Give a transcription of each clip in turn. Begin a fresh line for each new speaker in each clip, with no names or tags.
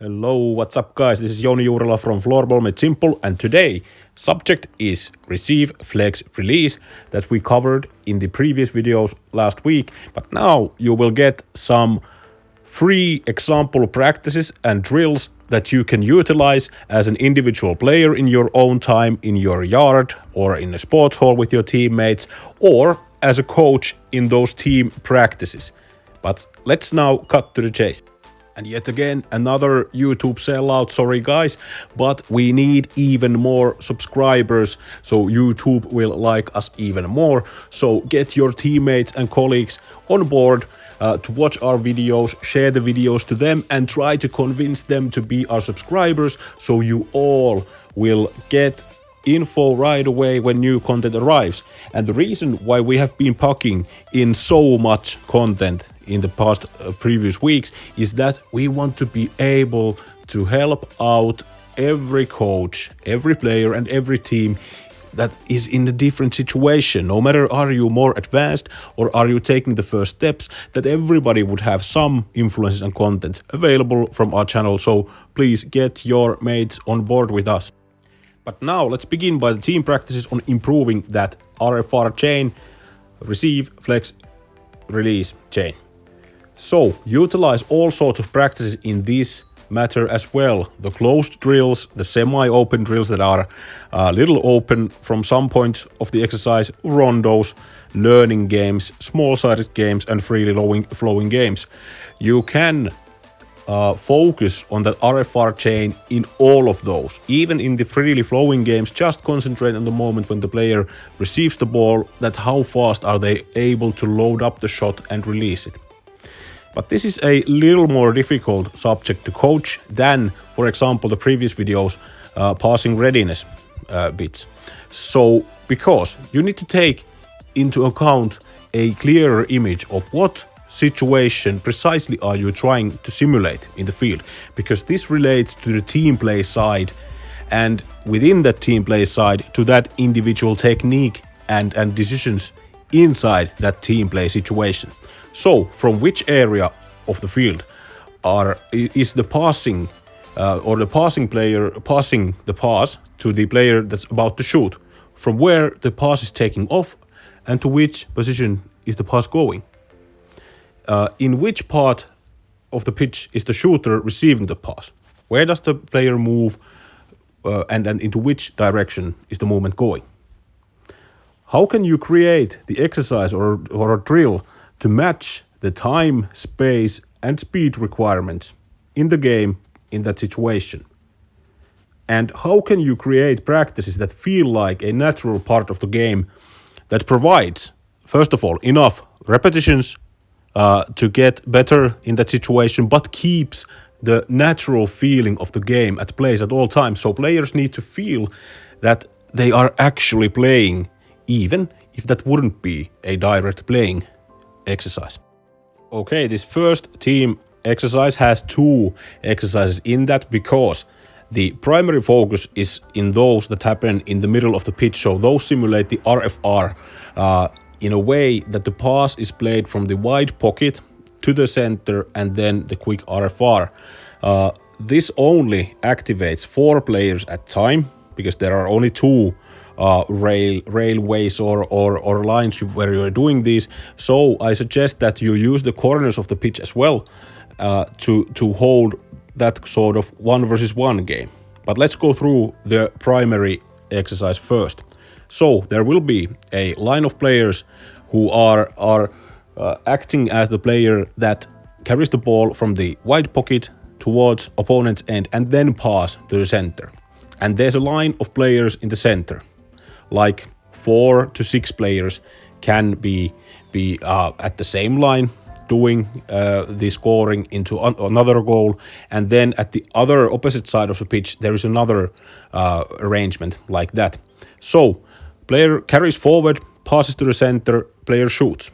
Hello, what's up guys? This is Jouni Juurela from Floorball Made Simple, and today subject is receive, flex, release that we covered in the previous videos last week, but now you will get some free example practices and drills that you can utilize as an individual player in your own time, in your yard or in a sports hall with your teammates, or as a coach in those team practices. But let's now cut to the chase. And yet again, another YouTube sellout, sorry guys, but we need even more subscribers so YouTube will like us even more. So get your teammates and colleagues on board to watch our videos, share the videos to them, and try to convince them to be our subscribers so you all will get info right away when new content arrives. And the reason why we have been packing in so much content in the past previous weeks is that we want to be able to help out every coach, every player, and every team that is in a different situation. No matter are you more advanced or are you taking the first steps, that everybody would have some influences and content available from our channel. So please get your mates on board with us. But now let's begin by the team practices on improving that RFR chain, receive, flex, release chain. So utilize all sorts of practices in this matter as well. The closed drills, the semi-open drills that are a little open from some point of the exercise, rondos, learning games, small-sided games, and freely flowing games. You can focus on that RFR chain in all of those. Even in the freely flowing games, just concentrate on the moment when the player receives the ball, that how fast are they able to load up the shot and release it. But this is a little more difficult subject to coach than, for example, the previous videos, passing readiness bits. So, because you need to take into account a clearer image of what situation precisely are you trying to simulate in the field, because this relates to the team play side, and within that team play side to that individual technique and decisions inside that team play situation. So, from which area of the field is the passing or the passing player passing the pass to the player that's about to shoot? From where the pass is taking off, and to which position is the pass going? In which part of the pitch is the shooter receiving the pass? Where does the player move, and into which direction is the movement going? How can you create the exercise or a drill to match the time, space, and speed requirements in the game in that situation? And how can you create practices that feel like a natural part of the game that provides, first of all, enough repetitions to get better in that situation, but keeps the natural feeling of the game at place at all times? So players need to feel that they are actually playing, even if that wouldn't be a direct playing exercise. Okay, this first team exercise has two exercises in that, because the primary focus is in those that happen in the middle of the pitch. So those simulate the RFR in a way that the pass is played from the wide pocket to the center and then the quick RFR. This only activates 4 players at time, because there are only 2 railways or lines where you're doing these. So I suggest that you use the corners of the pitch as well to hold that sort of 1 versus 1 game. But let's go through the primary exercise first. So there will be a line of players who are acting as the player that carries the ball from the wide pocket towards opponent's end and then pass to the center. And there's a line of players in the center. Like 4 to 6 players can be at the same line doing the scoring into another goal, and then at the other opposite side of the pitch there is another arrangement like that. So player carries forward, passes to the center, player shoots.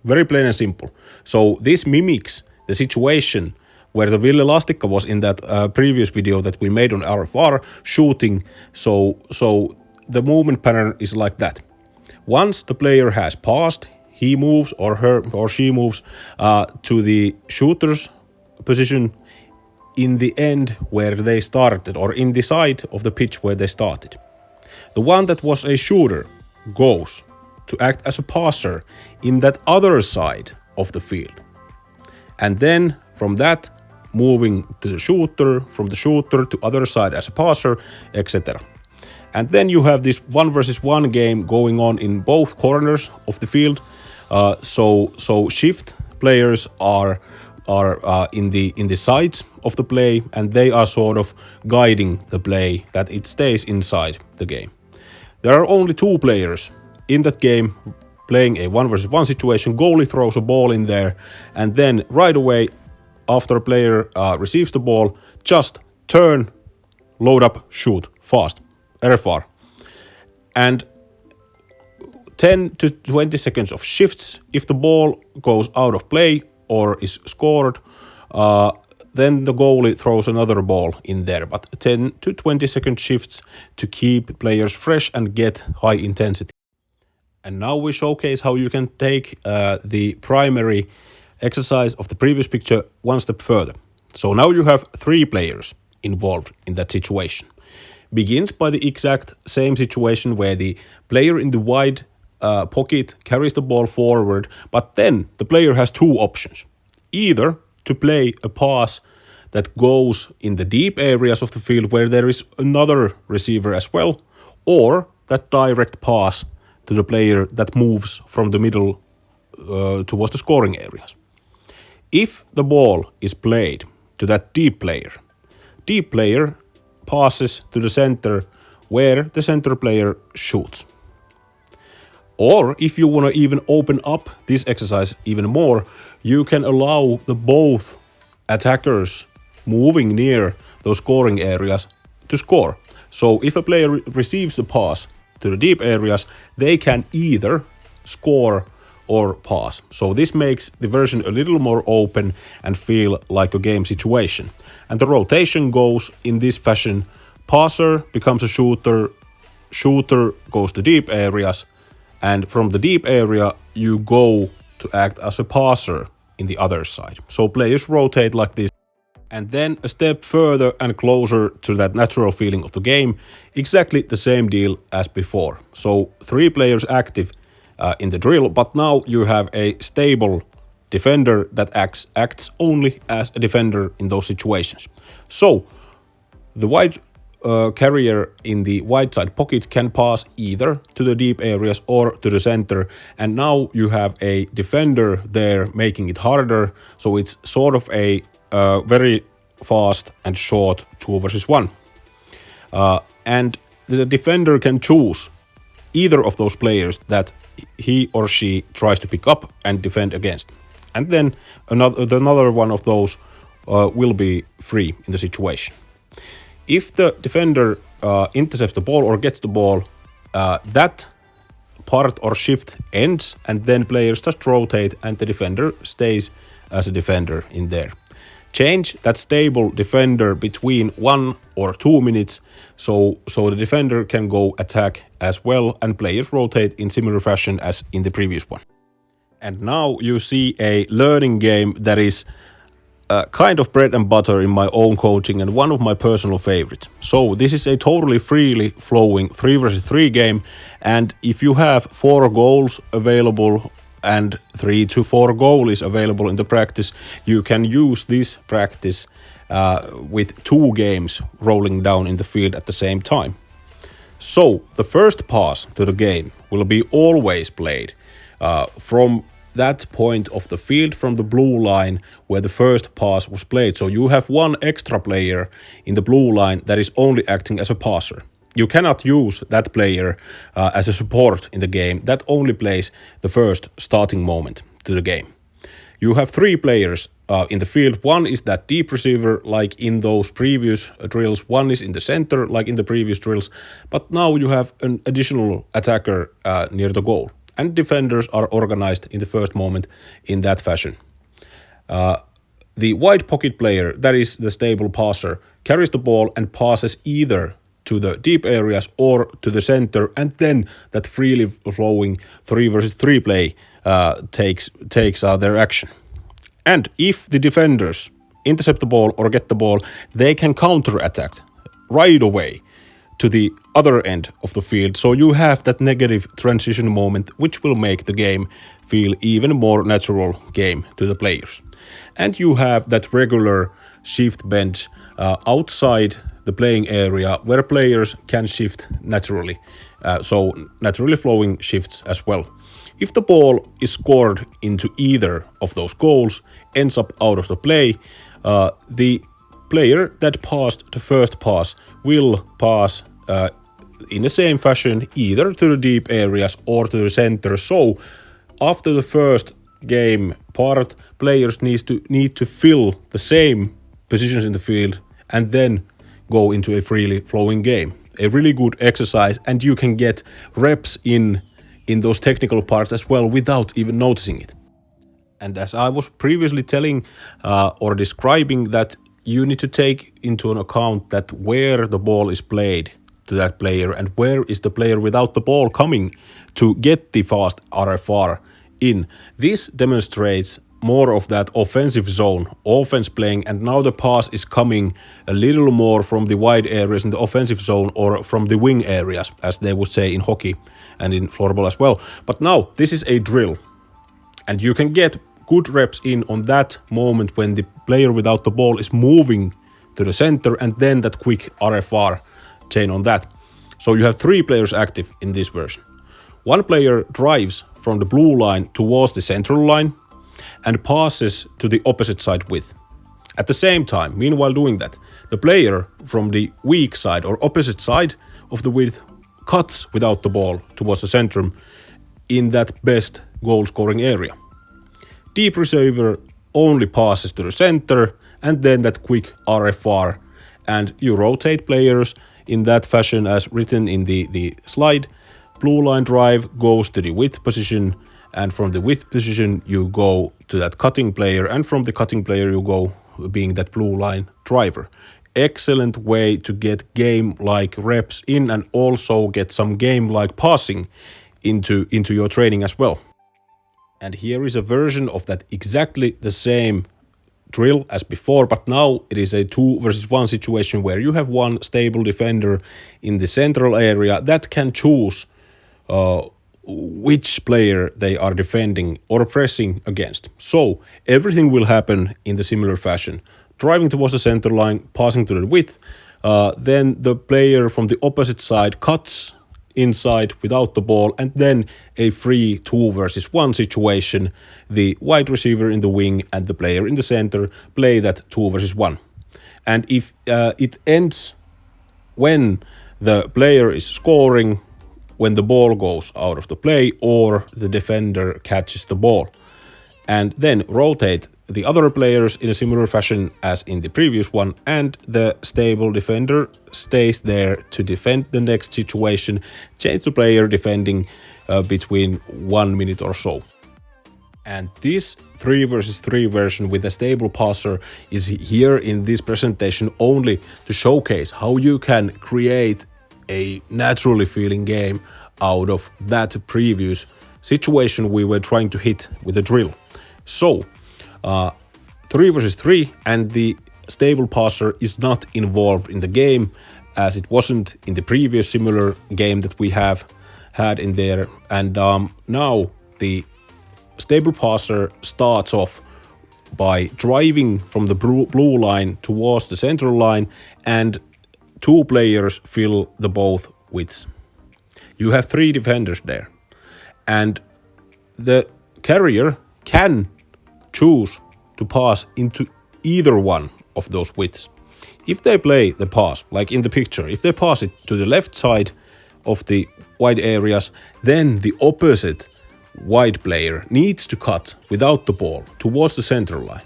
Very plain and simple. So this mimics the situation where the Ville Lastikka was in that previous video that we made on RFR shooting. So the movement pattern is like that. Once the player has passed, he moves or she moves to the shooter's position in the end where they started, or in the side of the pitch where they started. The one that was a shooter goes to act as a passer in that other side of the field. And then from that, moving to the shooter, from the shooter to other side as a passer, etc. And then you have this 1-versus-1 game going on in both corners of the field. So shift players are in the sides of the play, and they are sort of guiding the play that it stays inside the game. There are only 2 players in that game playing a 1-versus-1 situation. Goalie throws a ball in there, and then right away after a player receives the ball, just turn, load up, shoot, fast, RFR. And 10 to 20 seconds of shifts. If the ball goes out of play or is scored, then the goalie throws another ball in there. But 10 to 20 second shifts to keep players fresh and get high intensity. And now we showcase how you can take the primary exercise of the previous picture one step further. So now you have 3 players involved in that situation. Begins by the exact same situation where the player in the wide pocket carries the ball forward, but then the player has 2 options. Either to play a pass that goes in the deep areas of the field where there is another receiver as well, or that direct pass to the player that moves from the middle towards the scoring areas. If the ball is played to that deep player passes to the center where the center player shoots. Or if you want to even open up this exercise even more, you can allow the both attackers moving near those scoring areas to score. So if a player receives the pass to the deep areas, they can either score or pass. So this makes the version a little more open and feel like a game situation. And the rotation goes in this fashion. Passer becomes a shooter, shooter goes to deep areas, and from the deep area you go to act as a passer in the other side. So players rotate like this. And then a step further and closer to that natural feeling of the game, exactly the same deal as before. So 3 players active in the drill, but now you have a stable defender that acts only as a defender in those situations. So the wide carrier in the wide side pocket can pass either to the deep areas or to the center, and now you have a defender there making it harder. So it's sort of a very fast and short 2-versus-1. And the defender can choose either of those players that he or she tries to pick up and defend against. And then another one of those will be free in the situation. If the defender intercepts the ball or gets the ball, that part or shift ends, and then players just rotate and the defender stays as a defender in there. Change that stable defender between 1 or 2 minutes, so the defender can go attack as well, and players rotate in similar fashion as in the previous one. And now you see a learning game that is kind of bread and butter in my own coaching and one of my personal favorites. So this is a totally freely flowing 3-versus-3 game, and if you have 4 goals available and 3 to 4 goalies available in the practice, you can use this practice with 2 games rolling down in the field at the same time. So the first pass to the game will be always played from that point of the field, from the blue line where the first pass was played. So you have 1 extra player in the blue line that is only acting as a passer. You cannot use that player as a support in the game. That only plays the first starting moment to the game. You have 3 players in the field. 1 is that deep receiver like in those previous drills. 1 is in the center like in the previous drills. But now you have an additional attacker near the goal. And defenders are organized in the first moment in that fashion. The wide pocket player, that is the stable passer, carries the ball and passes either to the deep areas or to the center, and then that freely flowing 3-versus-3 play takes their action. And if the defenders intercept the ball or get the ball, they can counter-attack right away to the other end of the field. So you have that negative transition moment, which will make the game feel even more natural game to the players. And you have that regular shift bench outside the playing area where players can shift naturally. So naturally flowing shifts as well. If the ball is scored into either of those goals, ends up out of the play, the player that passed the first pass will pass in the same fashion either to the deep areas or to the center. So after the first game part, players need to fill the same positions in the field and then go into a freely flowing game. A really good exercise, and you can get reps in those technical parts as well without even noticing it. And as I was previously telling or describing, that you need to take into an account that where the ball is played to that player and where is the player without the ball coming to get the fast RFR in. This demonstrates more of that offensive zone, offense playing, and now the pass is coming a little more from the wide areas in the offensive zone or from the wing areas, as they would say in hockey and in floorball as well. But now this is a drill, and you can get good reps in on that moment when the player without the ball is moving to the center, and then that quick RFR chain on that. So you have 3 players active in this version. One player drives from the blue line towards the central line and passes to the opposite side width. At the same time, meanwhile doing that, the player from the weak side or opposite side of the width cuts without the ball towards the centrum in that best goal scoring area. Deep receiver only passes to the center and then that quick RFR, and you rotate players in that fashion as written in the slide. Blue line drive goes to the width position, and from the width position you go to that cutting player, and from the cutting player you go being that blue line driver. Excellent way to get game-like reps in and also get some game-like passing into your training as well. And here is a version of that exactly the same drill as before, but now it is a 2 versus 1 situation where you have one stable defender in the central area that can choose which player they are defending or pressing against. So everything will happen in the similar fashion. Driving towards the center line, passing to the width, then the player from the opposite side cuts inside without the ball, and then a free 2 versus 1 situation. The wide receiver in the wing and the player in the center play that 2 versus 1. And if it ends when the player is scoring, when the ball goes out of the play or the defender catches the ball, and then rotate the other players in a similar fashion as in the previous one, and the stable defender stays there to defend the next situation. Change the player defending between 1 minute or so. And this 3 versus 3 version with a stable passer is here in this presentation only to showcase how you can create a naturally feeling game out of that previous situation we were trying to hit with a drill. So 3 versus 3, and the stable passer is not involved in the game as it wasn't in the previous similar game that we have had in there. And now the stable passer starts off by driving from the blue line towards the central line, and 2 players fill the both widths. You have 3 defenders there, and the carrier can choose to pass into either one of those widths. If they play the pass, like in the picture, if they pass it to the left side of the wide areas, then the opposite wide player needs to cut without the ball towards the center line.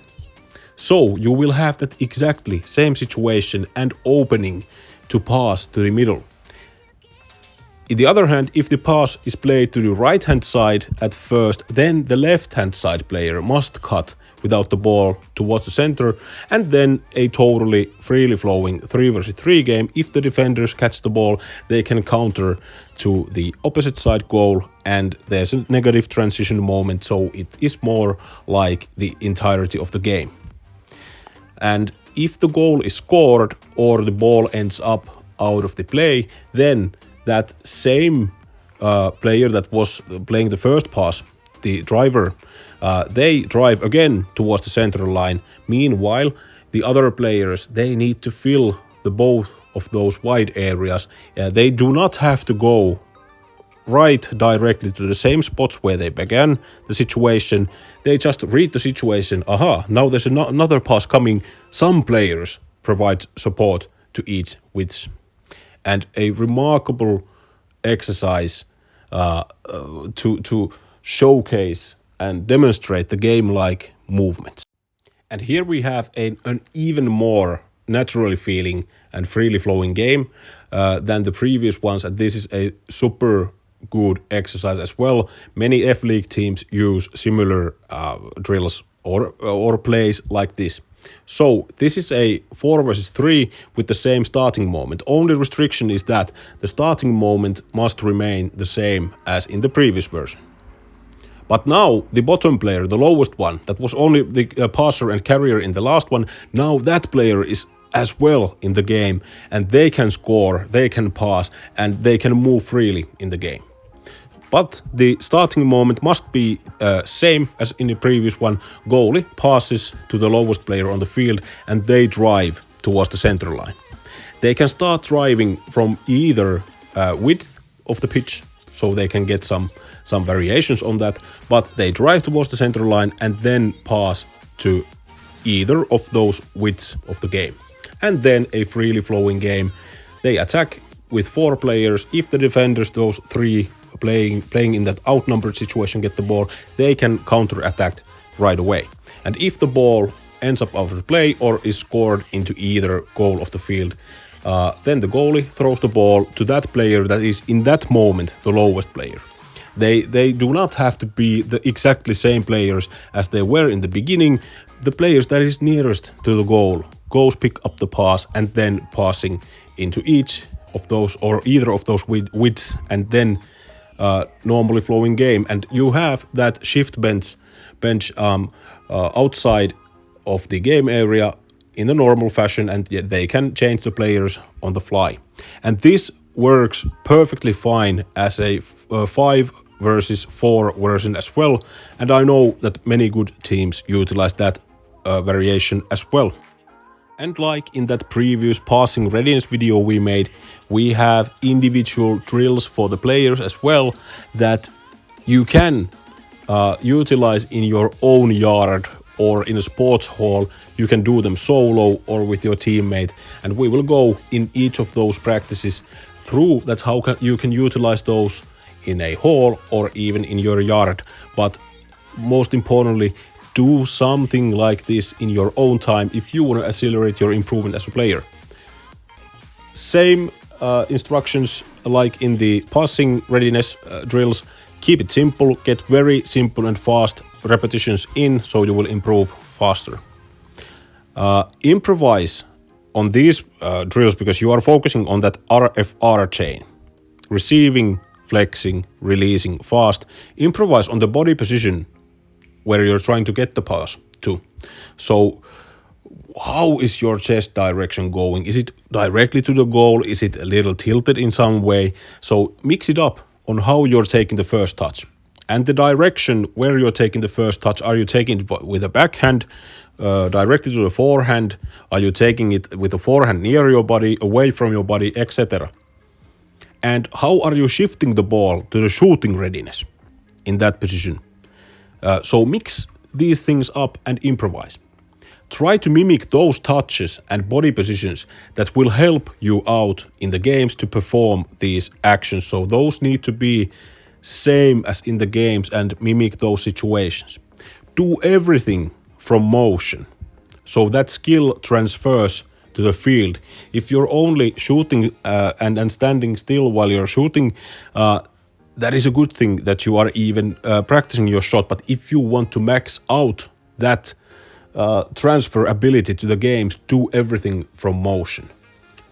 So you will have that exactly same situation and opening to pass to the middle. On the other hand, if the pass is played to the right hand side at first, then the left hand side player must cut without the ball towards the center, and then a totally freely flowing 3 versus 3 game. If the defenders catch the ball, they can counter to the opposite side goal, and there's a negative transition moment, so it is more like the entirety of the game. And if the goal is scored or the ball ends up out of the play, then that same player that was playing the first pass, the driver, they drive again towards the center line. Meanwhile, the other players, they need to fill the both of those wide areas. They do not have to go right directly to the same spots where they began the situation. They just read the situation. Aha, now there's another pass coming. Some players provide support to each width. And a remarkable exercise to showcase and demonstrate the game-like movements. And here we have an even more naturally feeling and freely flowing game than the previous ones, and this is a super good exercise as well. Many F-League teams use similar drills or plays like this. So this is a 4 versus 3 with the same starting moment. Only restriction is that the starting moment must remain the same as in the previous version. But now the bottom player, the lowest one, that was only the passer and carrier in the last one, now that player is as well in the game, and they can score, they can pass, and they can move freely in the game. But the starting moment must be same as in the previous one. Goalie passes to the lowest player on the field and they drive towards the center line. They can start driving from either width of the pitch, so they can get some variations on that, but they drive towards the center line and then pass to either of those widths of the game. And then a freely flowing game. They attack with 4 players. If the defenders, those 3 playing in that outnumbered situation, get the ball, they can counter-attack right away. And if the ball ends up out of the play or is scored into either goal of the field, then the goalie throws the ball to that player that is in that moment the lowest player. They do not have to be the exactly same players as they were in the beginning. The players that is nearest to the goal goes pick up the pass and then passing into each of those or either of those widths, and then normally flowing game. And you have that shift bench outside of the game area in a normal fashion, and they can change the players on the fly. And this works perfectly fine as a 5 versus 4 version as well, and I know that many good teams utilize that variation as well. And like in that previous passing readiness video we made, we have individual drills for the players as well that you can utilize in your own yard or in a sports hall. You can do them solo or with your teammate, and we will go in each of those practices through that how you can utilize those in a hall or even in your yard. But most importantly, do something like this in your own time if you want to accelerate your improvement as a player. Same instructions like in the passing readiness drills. Keep it simple, get very simple and fast repetitions in so you will improve faster. Improvise on these drills because you are focusing on that RFR chain. Receiving, flexing, releasing fast. Improvise on the body position where you're trying to get the pass to. So how is your chest direction going? Is it directly to the goal? Is it a little tilted in some way? So mix it up on how you're taking the first touch. And the direction where you're taking the first touch, are you taking it with a backhand directly to the forehand? Are you taking it with the forehand near your body, away from your body, etc.? And how are you shifting the ball to the shooting readiness in that position? So mix these things up and improvise. Try to mimic those touches and body positions that will help you out in the games to perform these actions. So those need to be same as in the games and mimic those situations. Do everything from motion, so that skill transfers to the field. If you're only shooting and standing still while you're shooting, that is a good thing that you are even practicing your shot. But if you want to max out that transfer ability to the games, do everything from motion.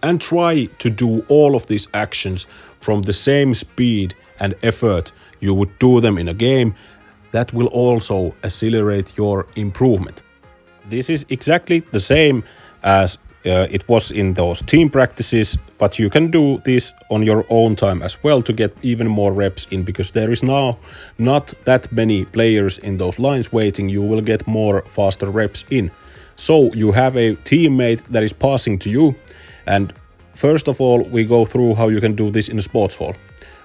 And try to do all of these actions from the same speed and effort you would do them in a game. That will also accelerate your improvement. This is exactly the same as it was in those team practices, but you can do this on your own time as well to get even more reps in, because there is now not that many players in those lines waiting. You will get more faster reps in. So you have a teammate that is passing to you, and first of all we go through how you can do this in a sports hall.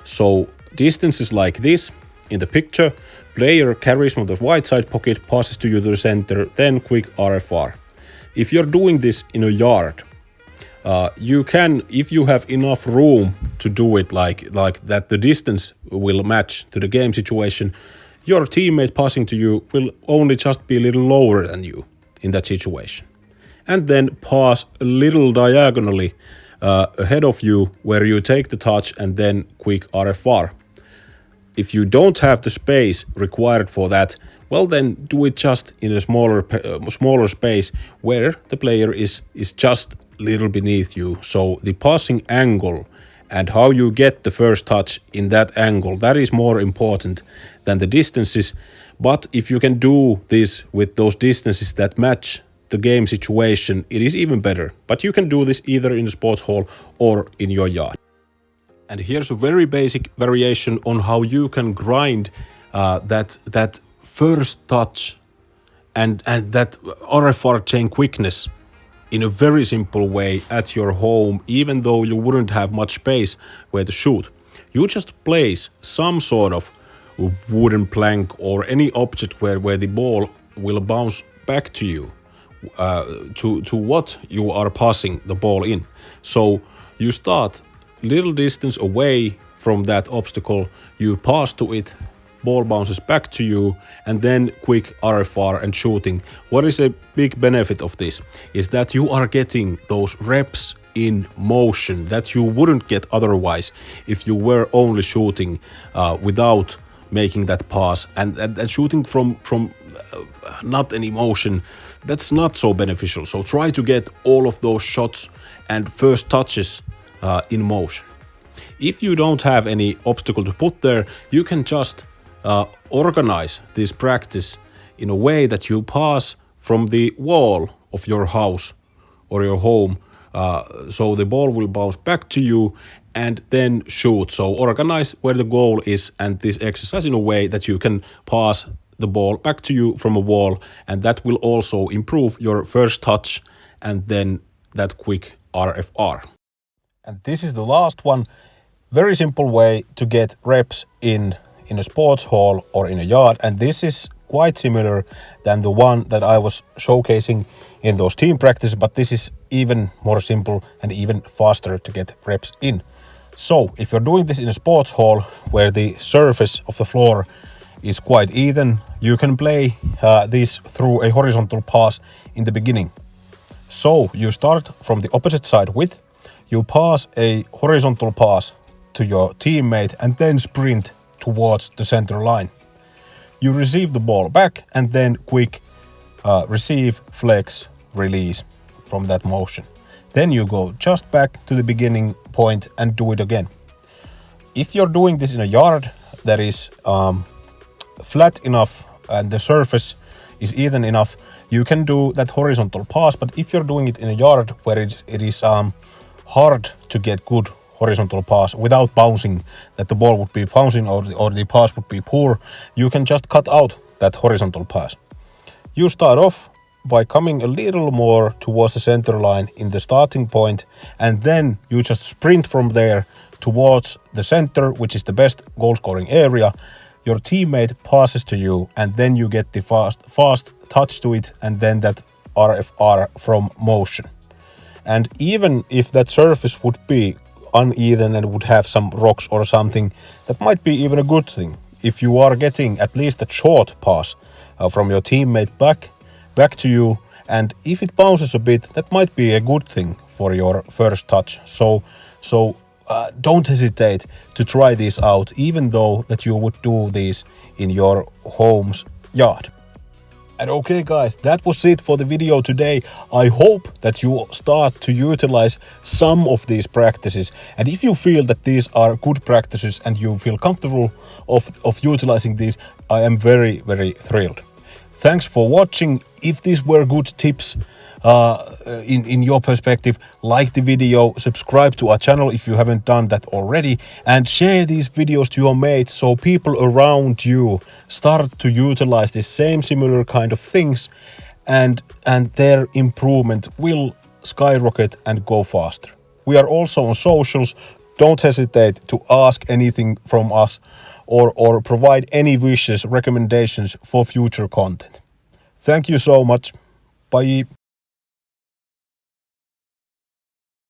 So distances like this in the picture, player carries from the right side pocket, passes to you to the center, then quick RFR. If you're doing this in a yard, you can, if you have enough room to do it like that the distance will match to the game situation, your teammate passing to you will only just be a little lower than you in that situation. And then pass a little diagonally ahead of you where you take the touch and then quick RFR. If you don't have the space required for that, well then do it just in a smaller space where the player is just a little beneath you. So the passing angle and how you get the first touch in that angle, that is more important than the distances. But if you can do this with those distances that match the game situation, it is even better. But you can do this either in a sports hall or in your yard. And here's a very basic variation on how you can grind that first touch and that RFR chain quickness in a very simple way at your home, even though you wouldn't have much space where to shoot. You just place some sort of wooden plank or any object where the ball will bounce back to you, to what you are passing the ball in. So you start little distance away from that obstacle, you pass to it, ball bounces back to you, and then quick RFR and shooting. What is a big benefit of this is that you are getting those reps in motion that you wouldn't get otherwise if you were only shooting without making that pass, and shooting from not any motion, that's not so beneficial. So try to get all of those shots and first touches in motion. If you don't have any obstacle to put there, you can just organize this practice in a way that you pass from the wall of your house or your home, so the ball will bounce back to you and then shoot. So organize where the goal is and this exercise in a way that you can pass the ball back to you from a wall, and that will also improve your first touch and then that quick RFR. And this is the last one. Very simple way to get reps in a sports hall or in a yard, and this is quite similar than the one that I was showcasing in those team practices, but this is even more simple and even faster to get reps in. So if you're doing this in a sports hall where the surface of the floor is quite even, you can play this through a horizontal pass in the beginning. So you start from the opposite side with, you pass a horizontal pass to your teammate and then sprint towards the center line. You receive the ball back and then quick receive, flex, release from that motion. Then you go just back to the beginning point and do it again. If you're doing this in a yard that is flat enough and the surface is even enough, you can do that horizontal pass. But if you're doing it in a yard where it is hard to get good horizontal pass without bouncing, that the ball would be bouncing or the pass would be poor, you can just cut out that horizontal pass. You start off by coming a little more towards the center line in the starting point, and then you just sprint from there towards the center, which is the best goal scoring area. Your teammate passes to you and then you get the fast touch to it and then that RFR from motion. And even if that surface would be uneven and would have some rocks or something, that might be even a good thing. If you are getting at least a short pass from your teammate back to you, and if it bounces a bit, that might be a good thing for your first touch. So don't hesitate to try this out, even though that you would do this in your home's yard. And okay guys, that was it for the video today. I hope that you start to utilize some of these practices, and if you feel that these are good practices and you feel comfortable of utilizing these, I am very thrilled. Thanks for watching. if these were good tips in your perspective, like the video, subscribe to our channel if you haven't done that already, and share these videos to your mates so people around you start to utilize the same similar kind of things, and their improvement will skyrocket and go faster. We are also on socials. Don't hesitate to ask anything from us or provide any wishes, recommendations for future content. Thank you so much. Bye.